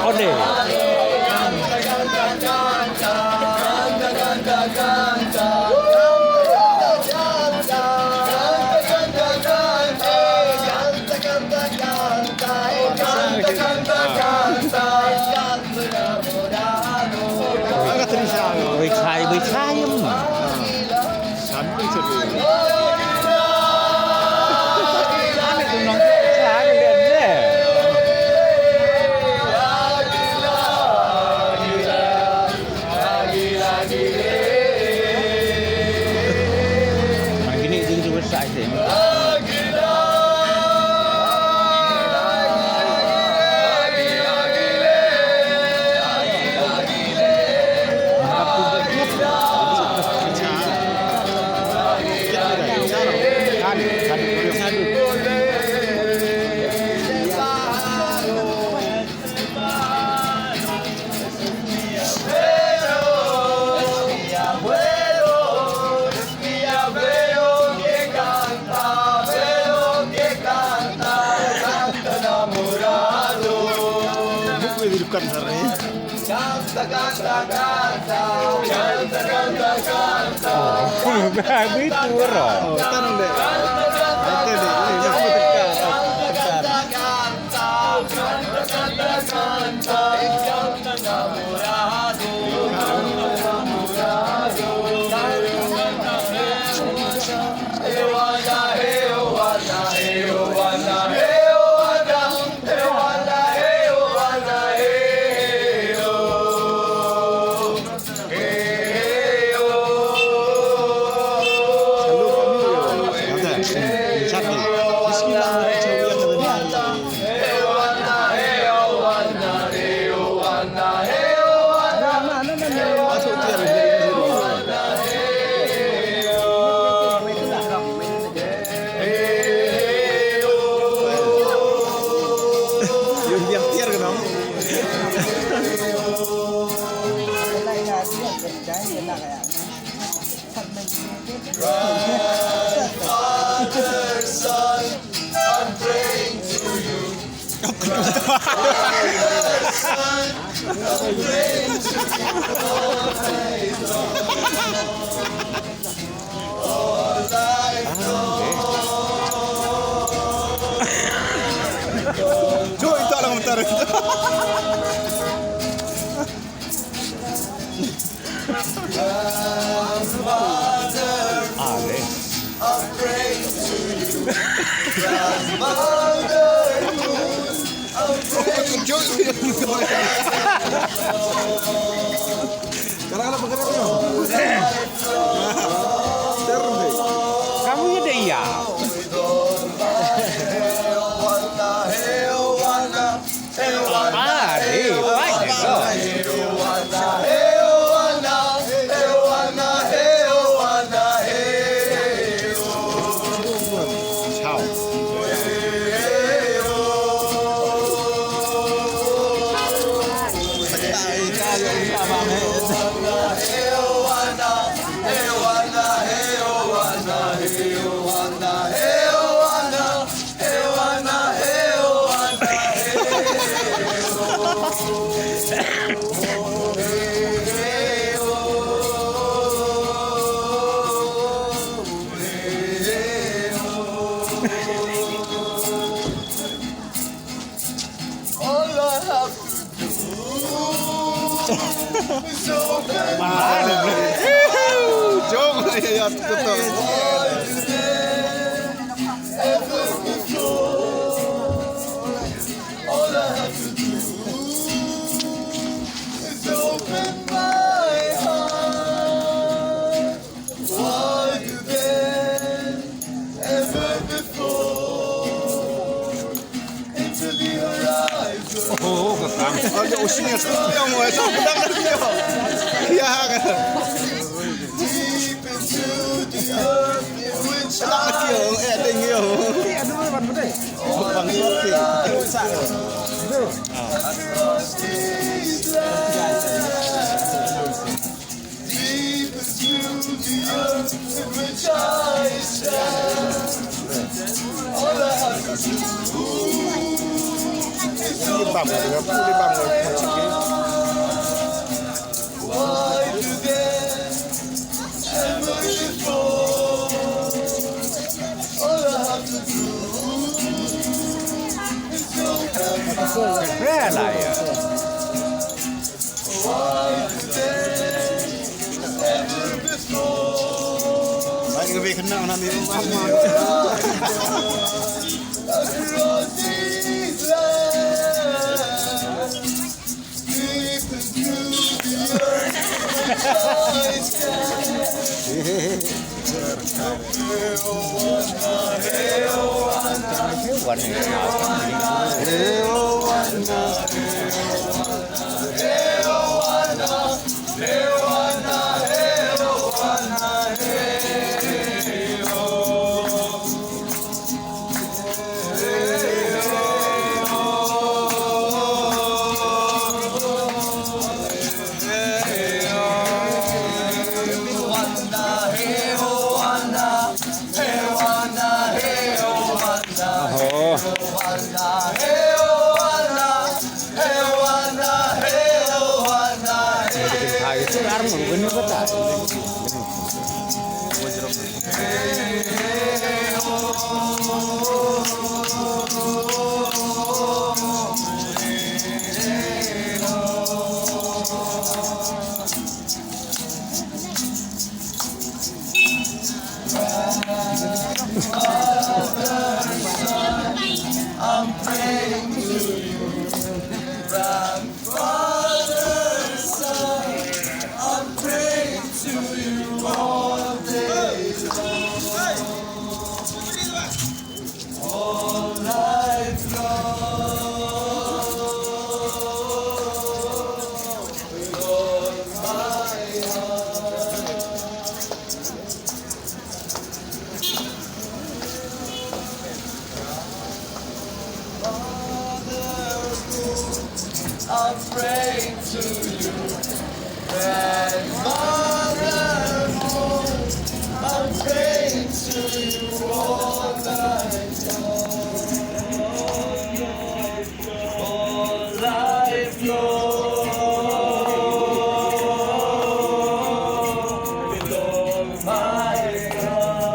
Ole. May kayam. Sabi ko sa iyo. Ano kung nang sa ganda. Gini din juga sa atin. Bukan sarai. Begitu roh. Oh, tanong deh. Ate deh, ini semua Father, Son, I'm praying to you. Son, I'm praying to you all night long. All night long. Jo, itu alang bentar. I'm praying to you, Grandmother Moon. I'm praying to you. Kadang-kadang bergerak ya. Kamu ya deh ya. Jom ya tutup. All I have to do is open my heart wider than ever before into the horizon. Oh, kakang. Ada usinya studio mau esok pedang dia. Iya kan. Deep into the earth in which I tinggi yo. Ada mana betul? Bang Sofi. across these lands. Deep into the earth in which I 밤 우리가 풀이 밤을 같이 Why do they ever before? All I have to do is go and แค่อะไรอ่ะ why do they ever before? Baik lebih kenal nanti rumah. Across these lands, deep into the earth,วันนี้หนาวจัง โอ้โหเป็นไทยซึ่งอารมณ์ของคนนี้ก็ได้I'm praying to you, grandmother. I'm praying to you all night long, all life long, with all my heart.